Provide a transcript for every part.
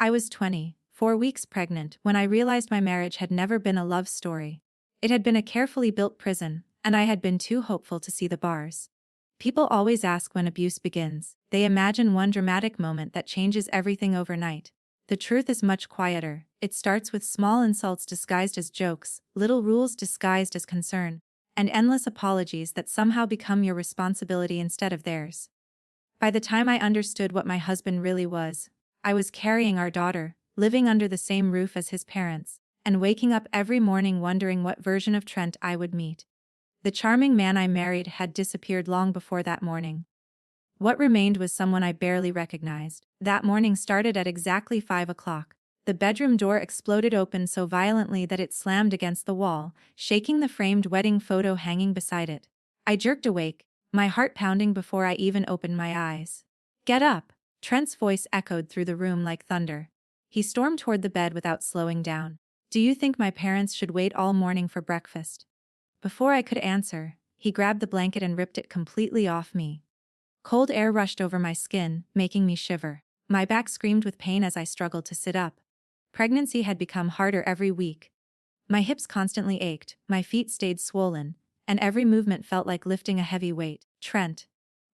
I was 20, 4 weeks pregnant, when I realized my marriage had never been a love story. It had been a carefully built prison, and I had been too hopeful to see the bars. People always ask when abuse begins. They imagine one dramatic moment that changes everything overnight. The truth is much quieter. It starts with small insults disguised as jokes, little rules disguised as concern, and endless apologies that somehow become your responsibility instead of theirs. By the time I understood what my husband really was, I was carrying our daughter, living under the same roof as his parents, and waking up every morning wondering what version of Trent I would meet. The charming man I married had disappeared long before that morning. What remained was someone I barely recognized. That morning started at exactly 5 o'clock. The bedroom door exploded open so violently that it slammed against the wall, shaking the framed wedding photo hanging beside it. I jerked awake, my heart pounding before I even opened my eyes. "Get up!" Trent's voice echoed through the room like thunder. He stormed toward the bed without slowing down. "Do you think my parents should wait all morning for breakfast?" Before I could answer, he grabbed the blanket and ripped it completely off me. Cold air rushed over my skin, making me shiver. My back screamed with pain as I struggled to sit up. Pregnancy had become harder every week. My hips constantly ached, my feet stayed swollen, and every movement felt like lifting a heavy weight. "Trent."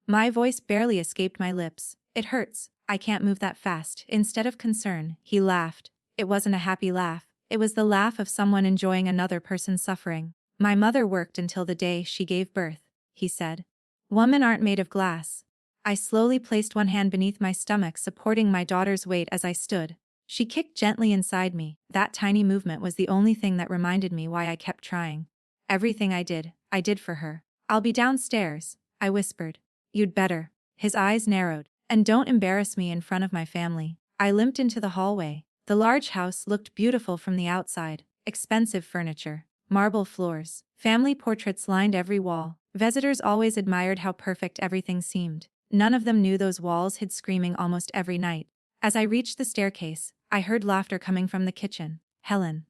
My voice barely escaped my lips. "It hurts. I can't move that fast." Instead of concern, he laughed. It wasn't a happy laugh. It was the laugh of someone enjoying another person's suffering. "My mother worked until the day she gave birth," he said. "Women aren't made of glass." I slowly placed one hand beneath my stomach, supporting my daughter's weight as I stood. She kicked gently inside me. That tiny movement was the only thing that reminded me why I kept trying. Everything I did for her. "I'll be downstairs," I whispered. "You'd better." His eyes narrowed. "And don't embarrass me in front of my family." I limped into the hallway. The large house looked beautiful from the outside. Expensive furniture, marble floors, family portraits lined every wall. Visitors always admired how perfect everything seemed. None of them knew those walls hid screaming almost every night. As I reached the staircase, I heard laughter coming from the kitchen. Helen,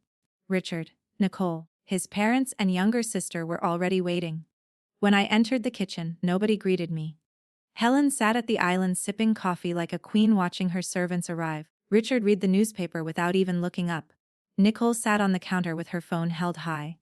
Richard, Nicole, his parents and younger sister were already waiting. When I entered the kitchen, nobody greeted me. Helen sat at the island sipping coffee like a queen watching her servants arrive. Richard read the newspaper without even looking up. Nicole sat on the counter with her phone held high.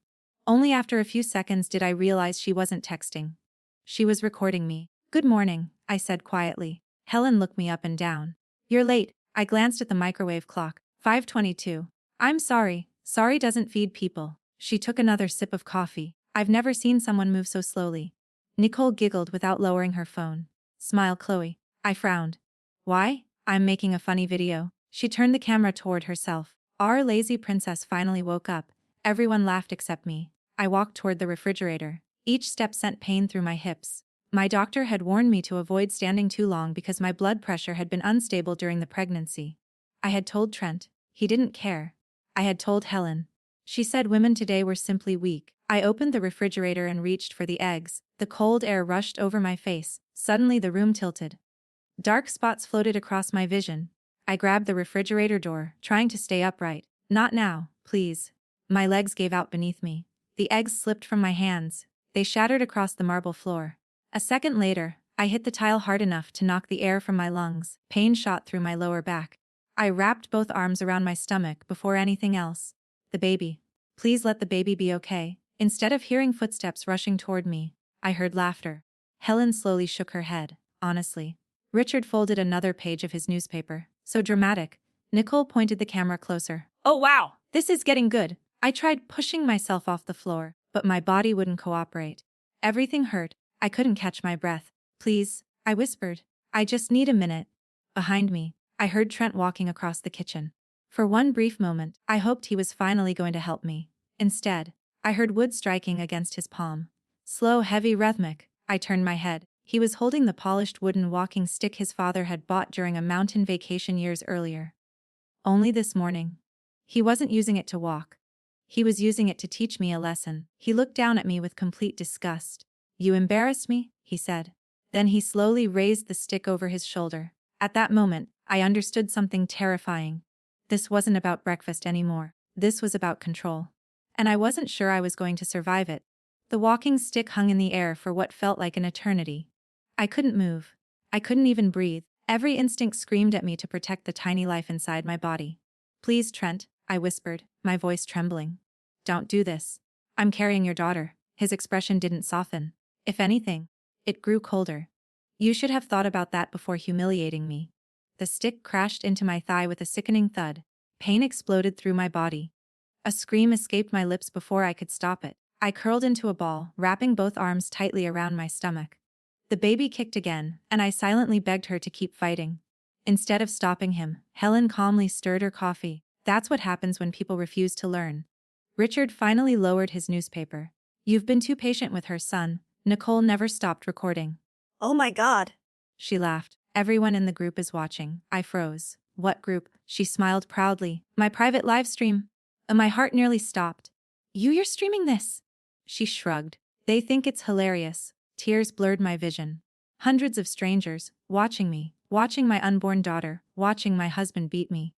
Only after a few seconds did I realize she wasn't texting. She was recording me. "Good morning," I said quietly. Helen looked me up and down. "You're late." I glanced at the microwave clock. 5:22. "I'm sorry. Sorry doesn't feed people." She took another sip of coffee. "I've never seen someone move so slowly." Nicole giggled without lowering her phone. "Smile, Chloe." I frowned. "Why?" "I'm making a funny video." She turned the camera toward herself. Our lazy princess finally woke up. Everyone laughed except me. I walked toward the refrigerator. Each step sent pain through my hips. My doctor had warned me to avoid standing too long because my blood pressure had been unstable during the pregnancy. I had told Trent. He didn't care. I had told Helen. She said women today were simply weak. I opened the refrigerator and reached for the eggs. The cold air rushed over my face. Suddenly the room tilted. Dark spots floated across my vision. I grabbed the refrigerator door, trying to stay upright. "Not now, please." My legs gave out beneath me. The eggs slipped from my hands. They shattered across the marble floor. A second later, I hit the tile hard enough to knock the air from my lungs. Pain shot through my lower back. I wrapped both arms around my stomach before anything else. "The baby. Please let the baby be okay." Instead of hearing footsteps rushing toward me, I heard laughter. Helen slowly shook her head. "Honestly." Richard folded another page of his newspaper. "So dramatic." Nicole pointed the camera closer. "Oh wow, this is getting good." I tried pushing myself off the floor, but my body wouldn't cooperate. Everything hurt. I couldn't catch my breath. "Please," I whispered. "I just need a minute." Behind me, I heard Trent walking across the kitchen. For one brief moment, I hoped he was finally going to help me. Instead, I heard wood striking against his palm. Slow, heavy, rhythmic. I turned my head. He was holding the polished wooden walking stick his father had bought during a mountain vacation years earlier. Only this morning. He wasn't using it to walk. He was using it to teach me a lesson. He looked down at me with complete disgust. "You embarrassed me," he said. Then he slowly raised the stick over his shoulder. At that moment, I understood something terrifying. This wasn't about breakfast anymore. This was about control. And I wasn't sure I was going to survive it. The walking stick hung in the air for what felt like an eternity. I couldn't move. I couldn't even breathe. Every instinct screamed at me to protect the tiny life inside my body. Please, Trent, I whispered, my voice trembling. Don't do this. I'm carrying your daughter. His expression didn't soften. If anything, it grew colder. You should have thought about that before humiliating me. The stick crashed into my thigh with a sickening thud. Pain exploded through my body. A scream escaped my lips before I could stop it. I curled into a ball, wrapping both arms tightly around my stomach. The baby kicked again, and I silently begged her to keep fighting. Instead of stopping him, Helen calmly stirred her coffee. That's what happens when people refuse to learn. Richard finally lowered his newspaper. You've been too patient with her, son. Nicole never stopped recording. Oh my God. She laughed. Everyone in the group is watching. I froze. What group? She smiled proudly. My private live stream. My heart nearly stopped. You're streaming this? She shrugged. They think it's hilarious. Tears blurred my vision. Hundreds of strangers, watching me, watching my unborn daughter, watching my husband beat me.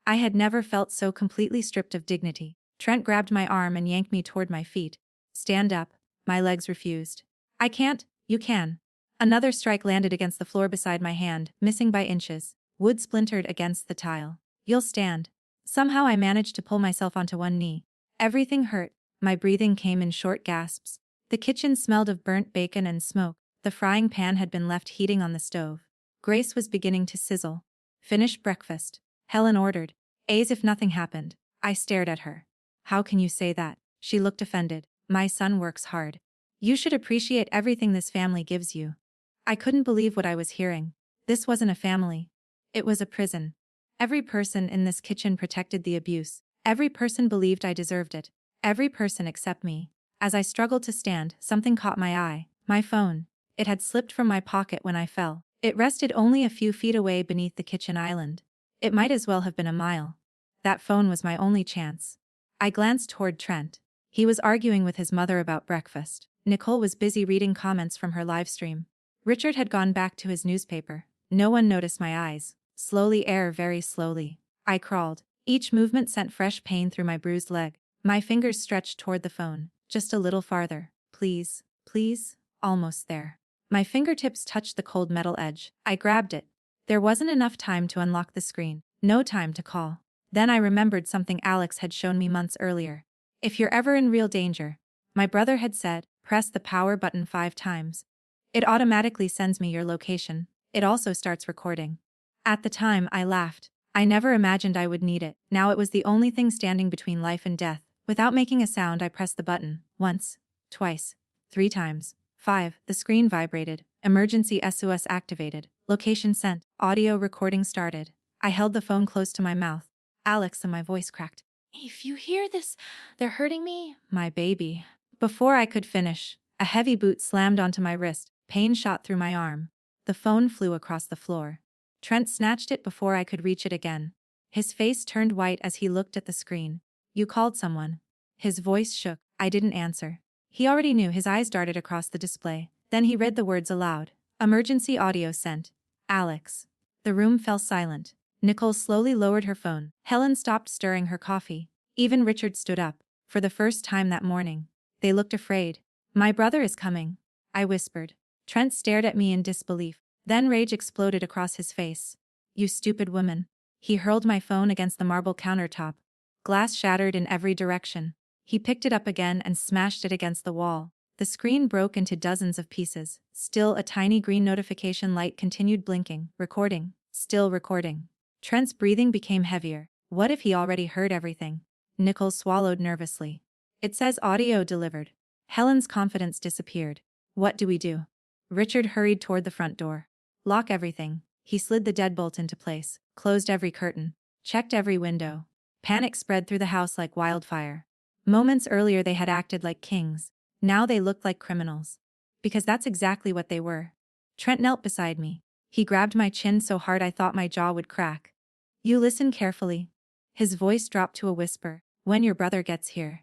I had never felt so completely stripped of dignity. Trent grabbed my arm and yanked me toward my feet. Stand up. My legs refused. I can't. You can. Another strike landed against the floor beside my hand, missing by inches. Wood splintered against the tile. You'll stand. Somehow I managed to pull myself onto one knee. Everything hurt. My breathing came in short gasps. The kitchen smelled of burnt bacon and smoke. The frying pan had been left heating on the stove. Grace was beginning to sizzle. Finish breakfast, Helen ordered. As if nothing happened. I stared at her. How can you say that? She looked offended. My son works hard. You should appreciate everything this family gives you. I couldn't believe what I was hearing. This wasn't a family. It was a prison. Every person in this kitchen protected the abuse. Every person believed I deserved it. Every person except me. As I struggled to stand, something caught my eye. My phone. It had slipped from my pocket when I fell. It rested only a few feet away beneath the kitchen island. It might as well have been a mile. That phone was my only chance. I glanced toward Trent. He was arguing with his mother about breakfast. Nicole was busy reading comments from her live stream. Richard had gone back to his newspaper. No one noticed my eyes. Slowly, very slowly. I crawled. Each movement sent fresh pain through my bruised leg. My fingers stretched toward the phone. Just a little farther. Please, please. Almost there. My fingertips touched the cold metal edge. I grabbed it. There wasn't enough time to unlock the screen. No time to call. Then I remembered something Alex had shown me months earlier. If you're ever in real danger, my brother had said, press the power button 5 times. It automatically sends me your location. It also starts recording. At the time, I laughed. I never imagined I would need it. Now it was the only thing standing between life and death. Without making a sound, I pressed the button. Once. Twice. 3 times. 5. The screen vibrated. Emergency SOS activated. Location sent. Audio recording started. I held the phone close to my mouth. Alex, and my voice cracked. If you hear this, they're hurting me. My baby. Before I could finish, a heavy boot slammed onto my wrist. Pain shot through my arm. The phone flew across the floor. Trent snatched it before I could reach it again. His face turned white as he looked at the screen. You called someone. His voice shook. I didn't answer. He already knew. His eyes darted across the display. Then he read the words aloud. Emergency audio sent. Alex. The room fell silent. Nicole slowly lowered her phone. Helen stopped stirring her coffee. Even Richard stood up. For the first time that morning. They looked afraid. My brother is coming, I whispered. Trent stared at me in disbelief. Then rage exploded across his face. You stupid woman. He hurled my phone against the marble countertop. Glass shattered in every direction. He picked it up again and smashed it against the wall. The screen broke into dozens of pieces. Still, a tiny green notification light continued blinking. Recording. Still recording. Trent's breathing became heavier. What if he already heard everything? Nicole swallowed nervously. It says audio delivered. Helen's confidence disappeared. What do we do? Richard hurried toward the front door. Lock everything. He slid the deadbolt into place, closed every curtain, checked every window. Panic spread through the house like wildfire. Moments earlier they had acted like kings. Now they looked like criminals. Because that's exactly what they were. Trent knelt beside me. He grabbed my chin so hard I thought my jaw would crack. You listen carefully. His voice dropped to a whisper. When your brother gets here,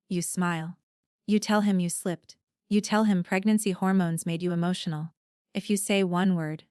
you smile. You tell him you slipped. You tell him pregnancy hormones made you emotional. If you say one word.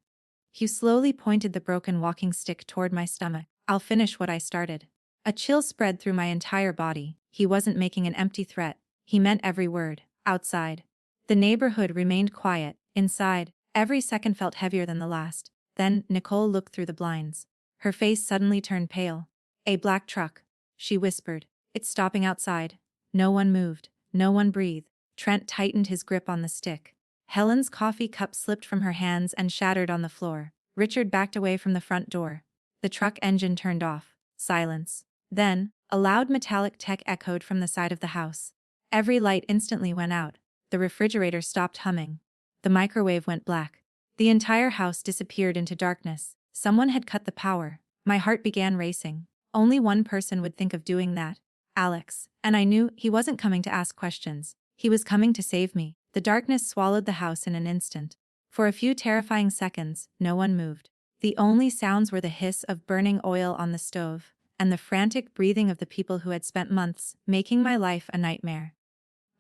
Hugh slowly pointed the broken walking stick toward my stomach. I'll finish what I started. A chill spread through my entire body. He wasn't making an empty threat. He meant every word. Outside. The neighborhood remained quiet. Inside, every second felt heavier than the last. Then, Nicole looked through the blinds. Her face suddenly turned pale. "A black truck," she whispered. "It's stopping outside." No one moved. No one breathed. Trent tightened his grip on the stick. Helen's coffee cup slipped from her hands and shattered on the floor. Richard backed away from the front door. The truck engine turned off. Silence. Then, a loud metallic tick echoed from the side of the house. Every light instantly went out. The refrigerator stopped humming. The microwave went black. The entire house disappeared into darkness. Someone had cut the power. My heart began racing. Only one person would think of doing that. Alex. And I knew he wasn't coming to ask questions. He was coming to save me. The darkness swallowed the house in an instant. For a few terrifying seconds, no one moved. The only sounds were the hiss of burning oil on the stove, and the frantic breathing of the people who had spent months making my life a nightmare.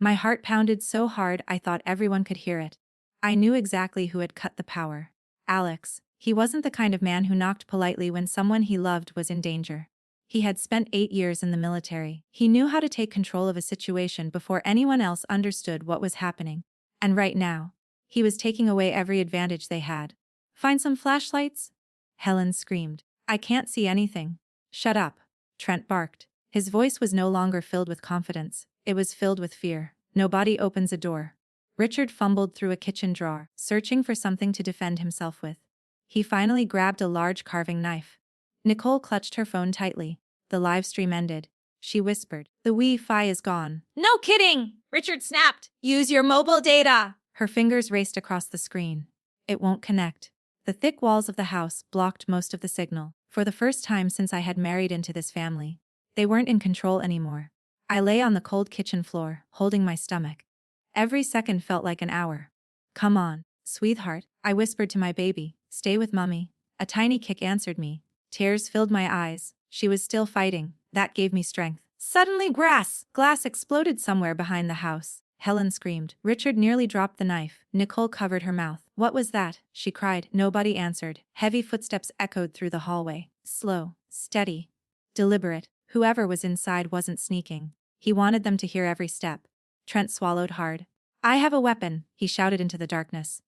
My heart pounded so hard I thought everyone could hear it. I knew exactly who had cut the power. Alex. He wasn't the kind of man who knocked politely when someone he loved was in danger. He had spent 8 years in the military. He knew how to take control of a situation before anyone else understood what was happening. And right now, he was taking away every advantage they had. "Find some flashlights?" Helen screamed. "I can't see anything." "Shut up," Trent barked. His voice was no longer filled with confidence. It was filled with fear. "Nobody opens a door." Richard fumbled through a kitchen drawer, searching for something to defend himself with. He finally grabbed a large carving knife. Nicole clutched her phone tightly. The live stream ended. She whispered, "The Wi-Fi is gone." "No kidding!" Richard snapped. "Use your mobile data!" Her fingers raced across the screen. It won't connect. The thick walls of the house blocked most of the signal. For the first time since I had married into this family, they weren't in control anymore. I lay on the cold kitchen floor, holding my stomach. Every second felt like an hour. "Come on, sweetheart," I whispered to my baby. "Stay with Mummy." A tiny kick answered me. Tears filled my eyes. She was still fighting. That gave me strength. Suddenly glass exploded somewhere behind the house. Helen screamed. Richard nearly dropped the knife. Nicole covered her mouth. "What was that?" she cried. Nobody answered. Heavy footsteps echoed through the hallway. Slow, steady, deliberate. Whoever was inside wasn't sneaking. He wanted them to hear every step. Trent swallowed hard. "I have a weapon," he shouted into the darkness.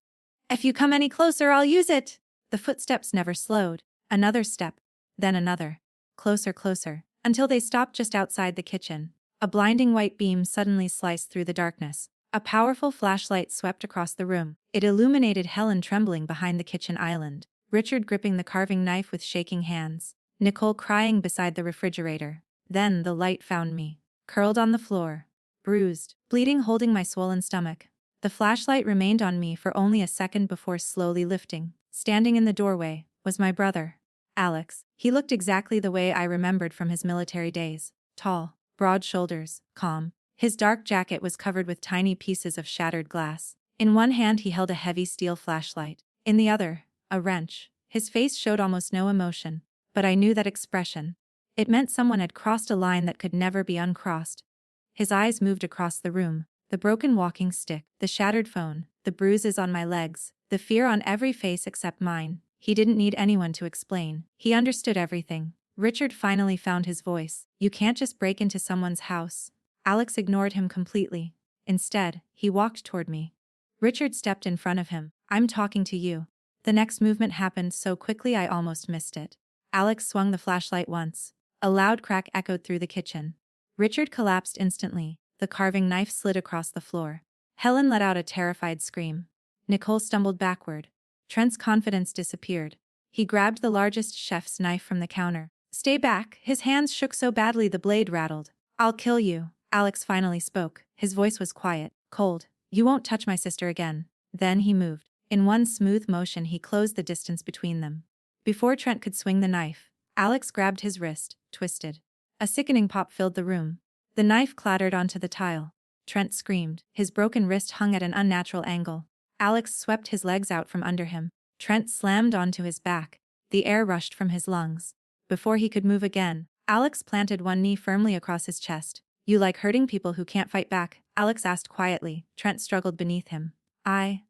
"If you come any closer, I'll use it." The footsteps never slowed. Another step. Then another. Closer, until they stopped just outside the kitchen. A blinding white beam suddenly sliced through the darkness. A powerful flashlight swept across the room. It illuminated Helen trembling behind the kitchen island, Richard gripping the carving knife with shaking hands, Nicole crying beside the refrigerator. Then the light found me, curled on the floor, bruised, bleeding, holding my swollen stomach. The flashlight remained on me for only a second before slowly lifting. Standing in the doorway was my brother, Alex. He looked exactly the way I remembered from his military days. Tall, broad shoulders, calm. His dark jacket was covered with tiny pieces of shattered glass. In one hand he held a heavy steel flashlight. In the other, a wrench. His face showed almost no emotion, but I knew that expression. It meant someone had crossed a line that could never be uncrossed. His eyes moved across the room. The broken walking stick, the shattered phone, the bruises on my legs, the fear on every face except mine. He didn't need anyone to explain. He understood everything. Richard finally found his voice. "You can't just break into someone's house." Alex ignored him completely. Instead, he walked toward me. Richard stepped in front of him. "I'm talking to you." The next movement happened so quickly I almost missed it. Alex swung the flashlight once. A loud crack echoed through the kitchen. Richard collapsed instantly. The carving knife slid across the floor. Helen let out a terrified scream. Nicole stumbled backward. Trent's confidence disappeared. He grabbed the largest chef's knife from the counter. "Stay back." His hands shook so badly the blade rattled. "I'll kill you." Alex finally spoke. His voice was quiet, cold. "You won't touch my sister again." Then he moved. In one smooth motion he closed the distance between them. Before Trent could swing the knife, Alex grabbed his wrist, twisted. A sickening pop filled the room. The knife clattered onto the tile. Trent screamed. His broken wrist hung at an unnatural angle. Alex swept his legs out from under him. Trent slammed onto his back. The air rushed from his lungs. Before he could move again, Alex planted one knee firmly across his chest. "You like hurting people who can't fight back?" Alex asked quietly. Trent struggled beneath him. I.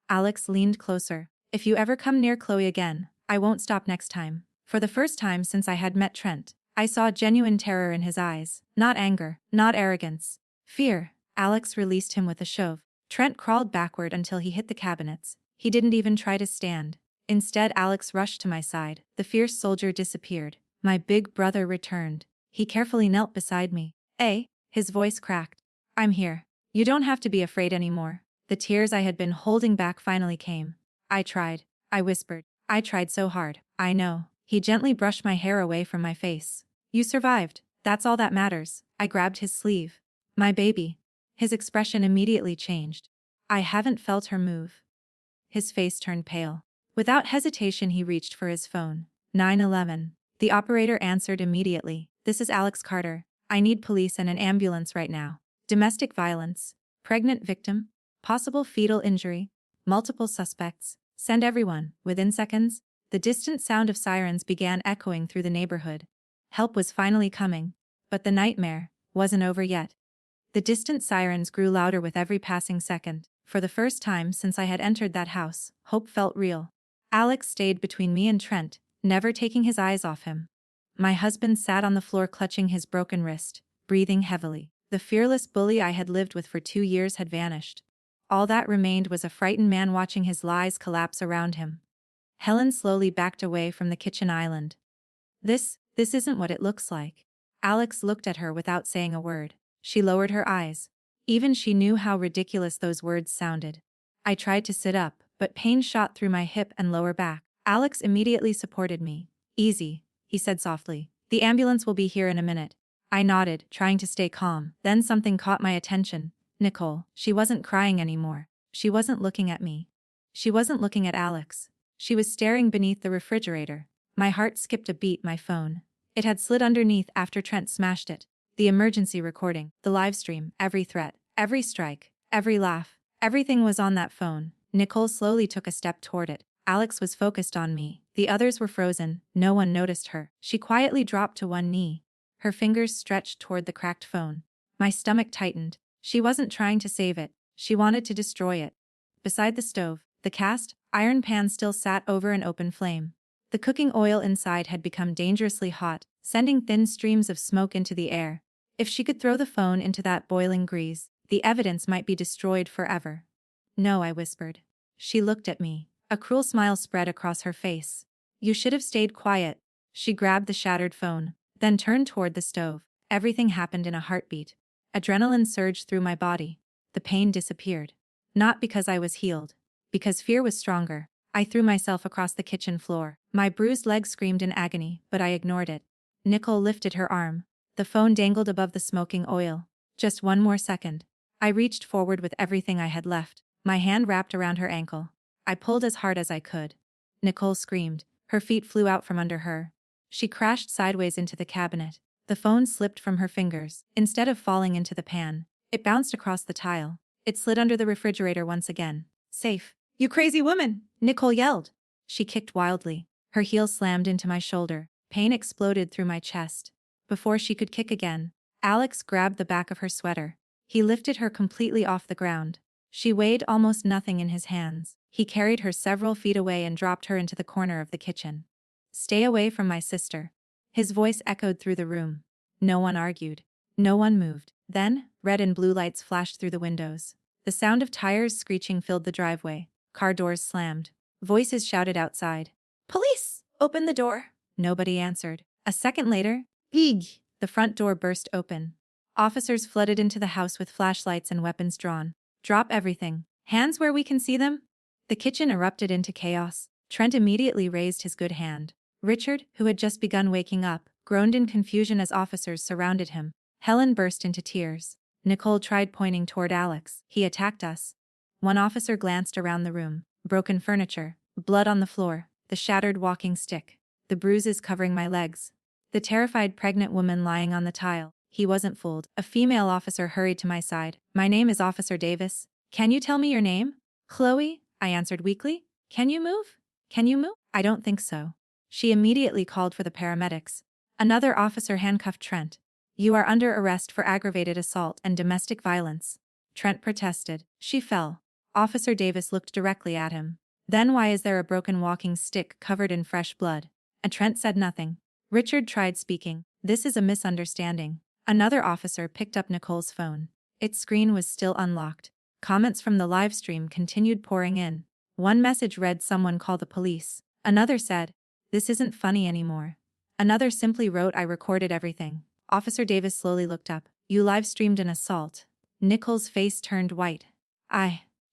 Alex leaned closer. "If you ever come near Chloe again, I won't stop next time." For the first time since I had met Trent, I saw genuine terror in his eyes. Not anger, not arrogance. Fear. Alex released him with a shove. Trent crawled backward until he hit the cabinets. He didn't even try to stand. Instead, Alex rushed to my side. The fierce soldier disappeared. My big brother returned. He carefully knelt beside me. His voice cracked. I'm here. You don't have to be afraid anymore. The tears I had been holding back finally came. I tried. I whispered. I tried so hard. I know. He gently brushed my hair away from my face. You survived. That's all that matters. I grabbed his sleeve. My baby. His expression immediately changed. I haven't felt her move. His face turned pale. Without hesitation, he reached for his phone. 911. The operator answered immediately. This is Alex Carter. I need police and an ambulance right now. Domestic violence. Pregnant victim. Possible fetal injury. Multiple suspects. Send everyone. Within seconds, the distant sound of sirens began echoing through the neighborhood. Help was finally coming. But the nightmare wasn't over yet. The distant sirens grew louder with every passing second. For the first time since I had entered that house, hope felt real. Alex stayed between me and Trent, never taking his eyes off him. My husband sat on the floor clutching his broken wrist, breathing heavily. The fearless bully I had lived with for 2 years had vanished. All that remained was a frightened man watching his lies collapse around him. Helen slowly backed away from the kitchen island. This isn't what it looks like. Alex looked at her without saying a word. She lowered her eyes. Even she knew how ridiculous those words sounded. I tried to sit up, but pain shot through my hip and lower back. Alex immediately supported me. Easy, he said softly. The ambulance will be here in a minute. I nodded, trying to stay calm. Then something caught my attention. Nicole. She wasn't crying anymore. She wasn't looking at me. She wasn't looking at Alex. She was staring beneath the refrigerator. My heart skipped a beat. My phone. It had slid underneath after Trent smashed it. The emergency recording, the live stream, every threat, every strike, every laugh, everything was on that phone. Nicole slowly took a step toward it. Alex was focused on me. The others were frozen. No one noticed her. She quietly dropped to one knee. Her fingers stretched toward the cracked phone. My stomach tightened. She wasn't trying to save it. She wanted to destroy it. Beside the stove, the cast iron pan still sat over an open flame. The cooking oil inside had become dangerously hot, sending thin streams of smoke into the air. If she could throw the phone into that boiling grease, the evidence might be destroyed forever. No, I whispered. She looked at me. A cruel smile spread across her face. You should have stayed quiet. She grabbed the shattered phone, then turned toward the stove. Everything happened in a heartbeat. Adrenaline surged through my body. The pain disappeared. Not because I was healed. Because fear was stronger. I threw myself across the kitchen floor. My bruised leg screamed in agony, but I ignored it. Nicole lifted her arm. The phone dangled above the smoking oil. Just one more second. I reached forward with everything I had left. My hand wrapped around her ankle. I pulled as hard as I could. Nicole screamed. Her feet flew out from under her. She crashed sideways into the cabinet. The phone slipped from her fingers. Instead of falling into the pan, it bounced across the tile. It slid under the refrigerator once again. Safe. You crazy woman! Nicole yelled. She kicked wildly. Her heel slammed into my shoulder. Pain exploded through my chest. Before she could kick again, Alex grabbed the back of her sweater. He lifted her completely off the ground. She weighed almost nothing in his hands. He carried her several feet away and dropped her into the corner of the kitchen. Stay away from my sister. His voice echoed through the room. No one argued. No one moved. Then, red and blue lights flashed through the windows. The sound of tires screeching filled the driveway. Car doors slammed. Voices shouted outside. Police! Open the door! Nobody answered. A second later, Eeg! The front door burst open. Officers flooded into the house with flashlights and weapons drawn. Drop everything. Hands where we can see them? The kitchen erupted into chaos. Trent immediately raised his good hand. Richard, who had just begun waking up, groaned in confusion as officers surrounded him. Helen burst into tears. Nicole tried pointing toward Alex. He attacked us. One officer glanced around the room. Broken furniture, blood on the floor, the shattered walking stick, the bruises covering my legs. The terrified pregnant woman lying on the tile. He wasn't fooled. A female officer hurried to my side. My name is Officer Davis. Can you tell me your name? Chloe, I answered weakly. Can you move? Can you move? I don't think so. She immediately called for the paramedics. Another officer handcuffed Trent. You are under arrest for aggravated assault and domestic violence. Trent protested. She fell. Officer Davis looked directly at him. Then why is there a broken walking stick covered in fresh blood? And Trent said nothing. Richard tried speaking. This is a misunderstanding. Another officer picked up Nicole's phone. Its screen was still unlocked. Comments from the live stream continued pouring in. One message read, "Someone call the police." Another said, "This isn't funny anymore." Another simply wrote, "I recorded everything." Officer Davis slowly looked up. "You live-streamed an assault." Nicole's face turned white.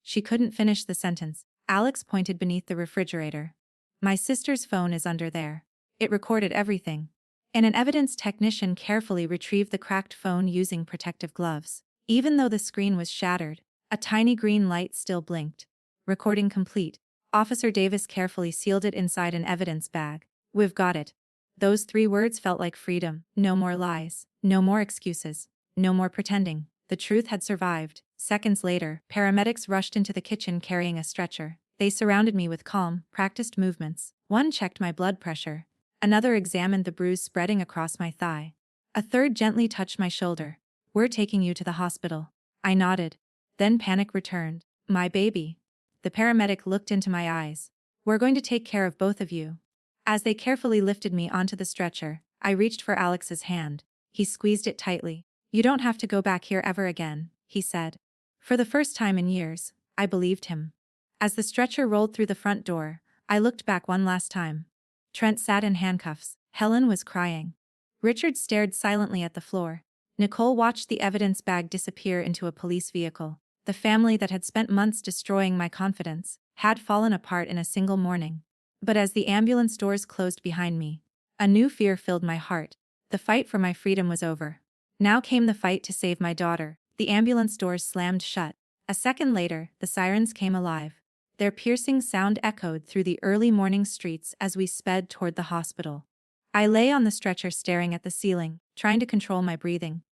She couldn't finish the sentence. Alex pointed beneath the refrigerator. "My sister's phone is under there. It recorded everything." And an evidence technician carefully retrieved the cracked phone using protective gloves. Even though the screen was shattered, a tiny green light still blinked. "Recording complete." Officer Davis carefully sealed it inside an evidence bag. "We've got it." Those 3 words felt like freedom. No more lies. No more excuses. No more pretending. The truth had survived. Seconds later, paramedics rushed into the kitchen carrying a stretcher. They surrounded me with calm, practiced movements. One checked my blood pressure. Another examined the bruise spreading across my thigh. A third gently touched my shoulder. "We're taking you to the hospital." I nodded. Then panic returned. "My baby." The paramedic looked into my eyes. "We're going to take care of both of you." As they carefully lifted me onto the stretcher, I reached for Alex's hand. He squeezed it tightly. "You don't have to go back here ever again," he said. For the first time in years, I believed him. As the stretcher rolled through the front door, I looked back one last time. Trent sat in handcuffs. Helen was crying. Richard stared silently at the floor. Nicole watched the evidence bag disappear into a police vehicle. The family that had spent months destroying my confidence had fallen apart in a single morning. But as the ambulance doors closed behind me, a new fear filled my heart. The fight for my freedom was over. Now came the fight to save my daughter. The ambulance doors slammed shut. A second later, the sirens came alive. Their piercing sound echoed through the early morning streets as we sped toward the hospital. I lay on the stretcher staring at the ceiling, trying to control my breathing.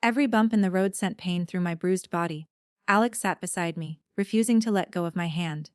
Every bump in the road sent pain through my bruised body. Alex sat beside me, refusing to let go of my hand.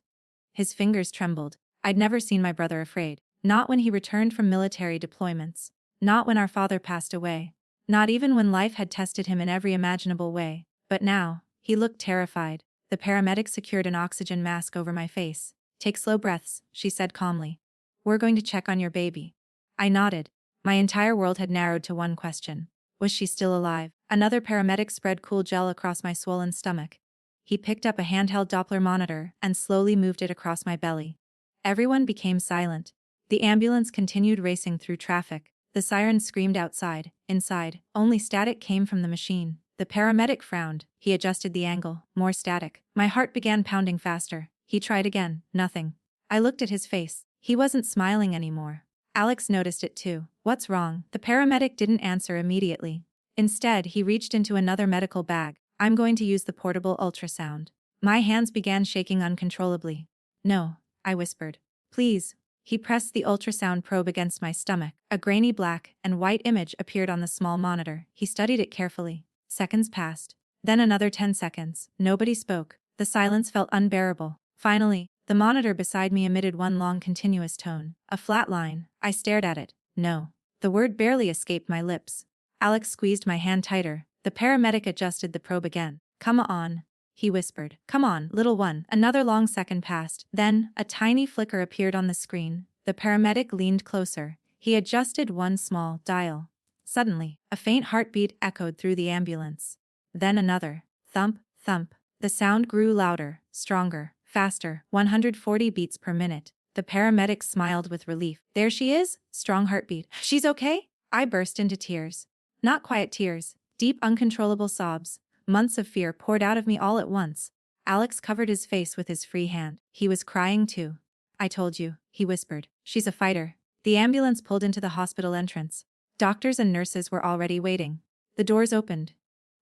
His fingers trembled. I'd never seen my brother afraid. Not when he returned from military deployments. Not when our father passed away. Not even when life had tested him in every imaginable way. But now, he looked terrified. The paramedic secured an oxygen mask over my face. "Take slow breaths," she said calmly. "We're going to check on your baby." I nodded. My entire world had narrowed to one question. Was she still alive? Another paramedic spread cool gel across my swollen stomach. He picked up a handheld Doppler monitor and slowly moved it across my belly. Everyone became silent. The ambulance continued racing through traffic. The sirens screamed outside. Inside, only static came from the machine. The paramedic frowned. He adjusted the angle. More static. My heart began pounding faster. He tried again. Nothing. I looked at his face. He wasn't smiling anymore. Alex noticed it too. "What's wrong?" The paramedic didn't answer immediately. Instead, he reached into another medical bag. "I'm going to use the portable ultrasound." My hands began shaking uncontrollably. "No," I whispered. "Please." He pressed the ultrasound probe against my stomach. A grainy black and white image appeared on the small monitor. He studied it carefully. Seconds passed. Then another 10 seconds. Nobody spoke. The silence felt unbearable. Finally, the monitor beside me emitted one long continuous tone. A flat line. I stared at it. "No." The word barely escaped my lips. Alex squeezed my hand tighter. The paramedic adjusted the probe again. "Come on," he whispered. "Come on, little one." Another long second passed. Then, a tiny flicker appeared on the screen. The paramedic leaned closer. He adjusted one small dial. Suddenly, a faint heartbeat echoed through the ambulance. Then another. Thump, thump. The sound grew louder, stronger, faster, 140 beats per minute. The paramedic smiled with relief. "There she is." Strong heartbeat. "She's okay?" I burst into tears. Not quiet tears. Deep, uncontrollable sobs. Months of fear poured out of me all at once. Alex covered his face with his free hand. He was crying too. "I told you," he whispered. "She's a fighter." The ambulance pulled into the hospital entrance. Doctors and nurses were already waiting. The doors opened.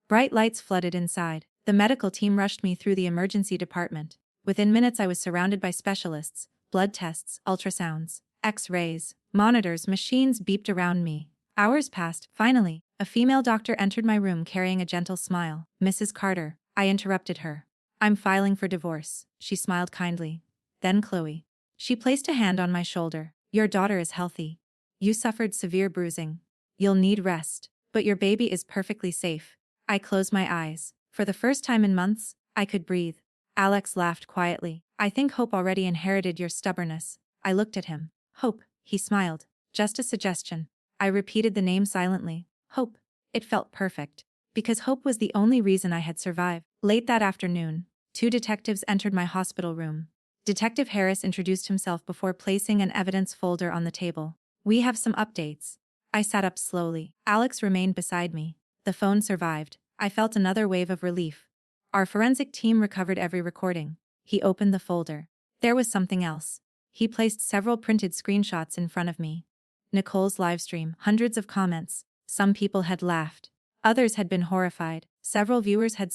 Bright lights flooded inside. The medical team rushed me through the emergency department. Within minutes I was surrounded by specialists. Blood tests, ultrasounds, X-rays, monitors, machines beeped around me. Hours passed. Finally, a female doctor entered my room carrying a gentle smile. "Mrs. Carter," I interrupted her. "I'm filing for divorce." She smiled kindly. Then Chloe. She placed a hand on my shoulder. "Your daughter is healthy. You suffered severe bruising. You'll need rest. But your baby is perfectly safe." I closed my eyes. For the first time in months, I could breathe. Alex laughed quietly. "I think Hope already inherited your stubbornness." I looked at him. "Hope," he smiled. "Just a suggestion." I repeated the name silently. Hope. It felt perfect. Because hope was the only reason I had survived. Late that afternoon, 2 detectives entered my hospital room. Detective Harris introduced himself before placing an evidence folder on the table. "We have some updates." I sat up slowly. Alex remained beside me. The phone survived. I felt another wave of relief. "Our forensic team recovered every recording." He opened the folder. There was something else. He placed several printed screenshots in front of me. Nicole's livestream, hundreds of comments. Some people had laughed. Others had been horrified. Several viewers had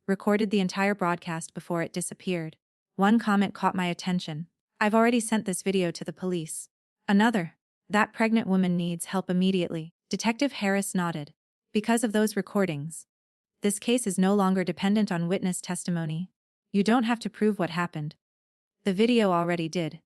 recorded the entire broadcast before it disappeared. One comment caught my attention. "I've already sent this video to the police." Another, "That pregnant woman needs help immediately." Detective Harris nodded. "Because of those recordings, this case is no longer dependent on witness testimony. You don't have to prove what happened. The video already did."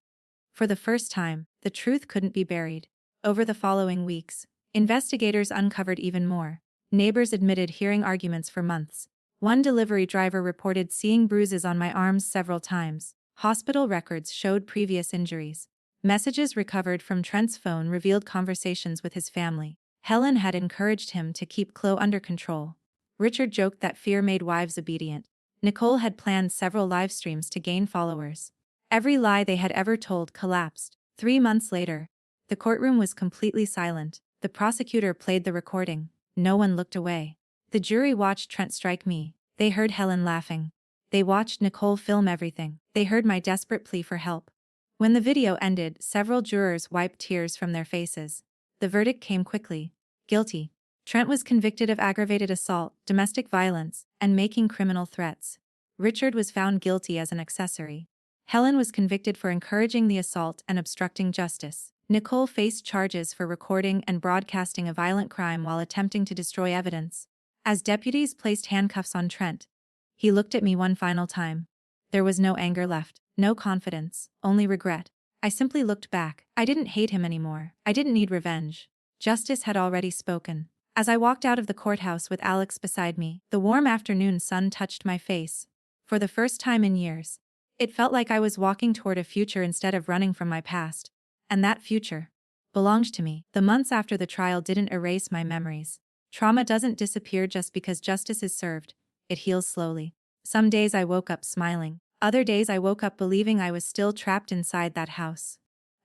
For the first time, the truth couldn't be buried. Over the following weeks, investigators uncovered even more. Neighbors admitted hearing arguments for months. One delivery driver reported seeing bruises on my arms several times. Hospital records showed previous injuries. Messages recovered from Trent's phone revealed conversations with his family. Helen had encouraged him to keep Chloe under control. Richard joked that fear made wives obedient. Nicole had planned several live streams to gain followers. Every lie they had ever told collapsed. 3 months later, the courtroom was completely silent. The prosecutor played the recording. No one looked away. The jury watched Trent strike me. They heard Helen laughing. They watched Nicole film everything. They heard my desperate plea for help. When the video ended, several jurors wiped tears from their faces. The verdict came quickly. Guilty. Trent was convicted of aggravated assault, domestic violence, and making criminal threats. Richard was found guilty as an accessory. Helen was convicted for encouraging the assault and obstructing justice. Nicole faced charges for recording and broadcasting a violent crime while attempting to destroy evidence. As deputies placed handcuffs on Trent, he looked at me one final time. There was no anger left, no confidence, only regret. I simply looked back. I didn't hate him anymore. I didn't need revenge. Justice had already spoken. As I walked out of the courthouse with Alex beside me, the warm afternoon sun touched my face. For the first time in years, it felt like I was walking toward a future instead of running from my past. And that future belonged to me. The months after the trial didn't erase my memories. Trauma doesn't disappear just because justice is served. It heals slowly. Some days I woke up smiling. Other days I woke up believing I was still trapped inside that house.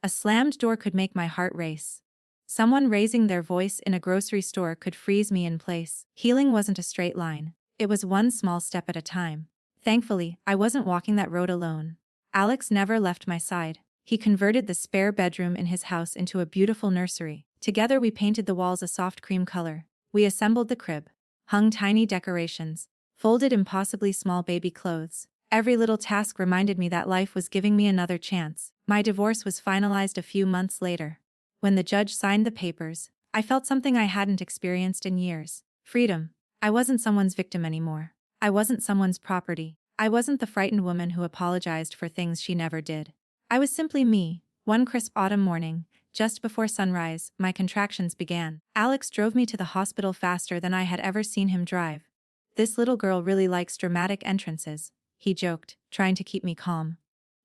A slammed door could make my heart race. Someone raising their voice in a grocery store could freeze me in place. Healing wasn't a straight line. It was one small step at a time. Thankfully, I wasn't walking that road alone. Alex never left my side. He converted the spare bedroom in his house into a beautiful nursery. Together we painted the walls a soft cream color. We assembled the crib, hung tiny decorations, folded impossibly small baby clothes. Every little task reminded me that life was giving me another chance. My divorce was finalized a few months later. When the judge signed the papers, I felt something I hadn't experienced in years. Freedom. I wasn't someone's victim anymore. I wasn't someone's property. I wasn't the frightened woman who apologized for things she never did. I was simply me. One crisp autumn morning, just before sunrise, my contractions began. Alex drove me to the hospital faster than I had ever seen him drive. "This little girl really likes dramatic entrances," he joked, trying to keep me calm.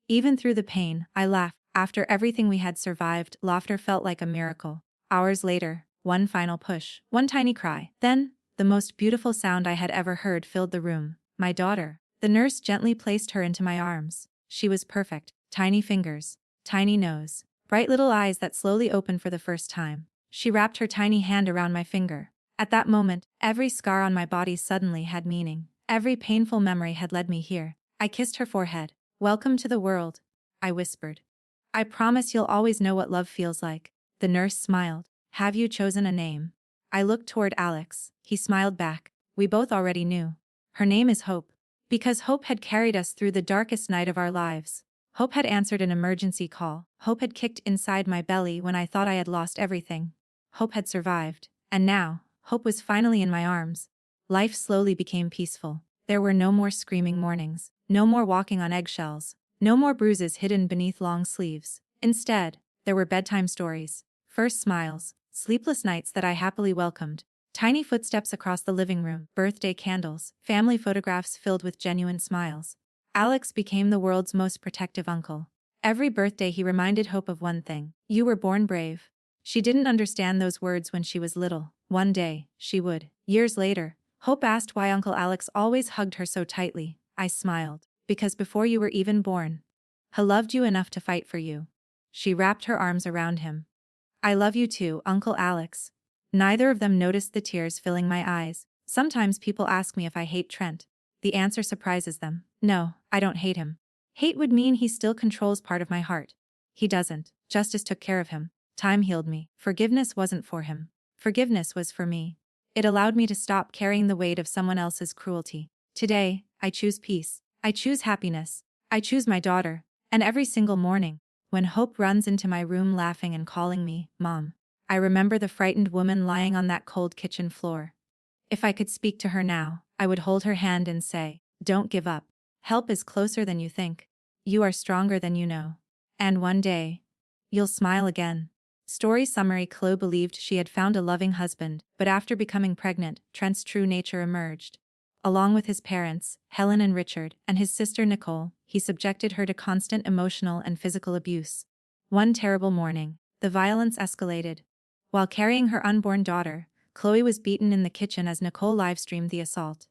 Even through the pain, I laughed. After everything we had survived, laughter felt like a miracle. Hours later, one final push, one tiny cry. Then, the most beautiful sound I had ever heard filled the room. My daughter. The nurse gently placed her into my arms. She was perfect. Tiny fingers, tiny nose, bright little eyes that slowly opened for the first time. She wrapped her tiny hand around my finger. At that moment, every scar on my body suddenly had meaning. Every painful memory had led me here. I kissed her forehead. "Welcome to the world," I whispered. "I promise you'll always know what love feels like." The nurse smiled. "Have you chosen a name?" I looked toward Alex. He smiled back. We both already knew. Her name is Hope. Because Hope had carried us through the darkest night of our lives. Hope had answered an emergency call. Hope had kicked inside my belly when I thought I had lost everything. Hope had survived. And now, Hope was finally in my arms. Life slowly became peaceful. There were no more screaming mornings. No more walking on eggshells. No more bruises hidden beneath long sleeves. Instead, there were bedtime stories. First smiles. Sleepless nights that I happily welcomed. Tiny footsteps across the living room. Birthday candles. Family photographs filled with genuine smiles. Alex became the world's most protective uncle. Every birthday he reminded Hope of one thing. "You were born brave." She didn't understand those words when she was little. One day, she would. Years later, Hope asked why Uncle Alex always hugged her so tightly. I smiled. "Because before you were even born, He loved you enough to fight for you. She wrapped her arms around him. I love you too, Uncle Alex. Neither of them noticed the tears filling my eyes. Sometimes people ask me if I hate Trent. The answer surprises them. No, I don't hate him. Hate would mean he still controls part of my heart. He doesn't. Justice took care of him. Time healed me. Forgiveness wasn't for him. Forgiveness was for me. It allowed me to stop carrying the weight of someone else's cruelty. Today, I choose peace. I choose happiness. I choose my daughter. And every single morning, when Hope runs into my room laughing and calling me, Mom, I remember the frightened woman lying on that cold kitchen floor. If I could speak to her now, I would hold her hand and say, don't give up. Help is closer than you think. You are stronger than you know. And one day, you'll smile again. Story summary: Chloe believed she had found a loving husband, but after becoming pregnant, Trent's true nature emerged. Along with his parents, Helen and Richard, and his sister Nicole, he subjected her to constant emotional and physical abuse. One terrible morning, the violence escalated. While carrying her unborn daughter, Chloe was beaten in the kitchen as Nicole livestreamed the assault.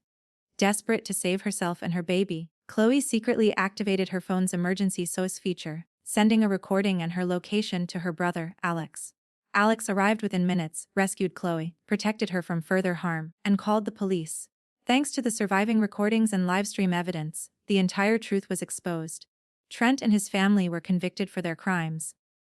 Desperate to save herself and her baby, Chloe secretly activated her phone's emergency SOS feature, sending a recording and her location to her brother, Alex. Alex arrived within minutes, rescued Chloe, protected her from further harm, and called the police. Thanks to the surviving recordings and livestream evidence, the entire truth was exposed. Trent and his family were convicted for their crimes.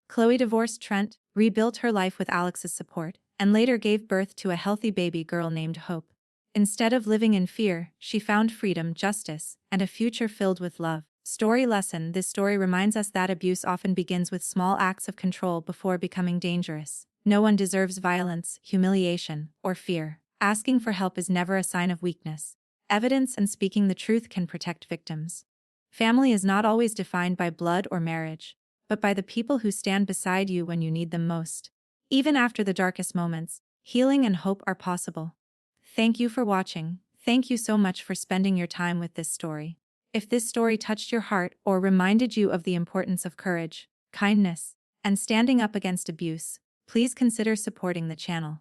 Chloe divorced Trent, rebuilt her life with Alex's support, and later gave birth to a healthy baby girl named Hope. Instead of living in fear, she found freedom, justice, and a future filled with love. Story lesson: this story reminds us that abuse often begins with small acts of control before becoming dangerous. No one deserves violence, humiliation, or fear. Asking for help is never a sign of weakness. Evidence and speaking the truth can protect victims. Family is not always defined by blood or marriage, but by the people who stand beside you when you need them most. Even after the darkest moments, healing and hope are possible. Thank you for watching. Thank you so much for spending your time with this story. If this story touched your heart or reminded you of the importance of courage, kindness, and standing up against abuse, please consider supporting the channel.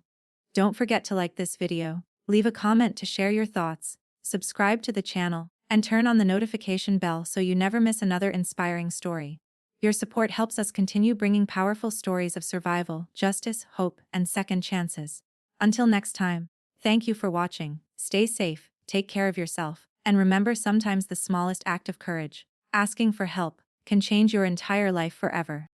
Don't forget to like this video, leave a comment to share your thoughts, subscribe to the channel, and turn on the notification bell so you never miss another inspiring story. Your support helps us continue bringing powerful stories of survival, justice, hope, and second chances. Until next time, thank you for watching, stay safe, take care of yourself, and remember, sometimes the smallest act of courage, asking for help, can change your entire life forever.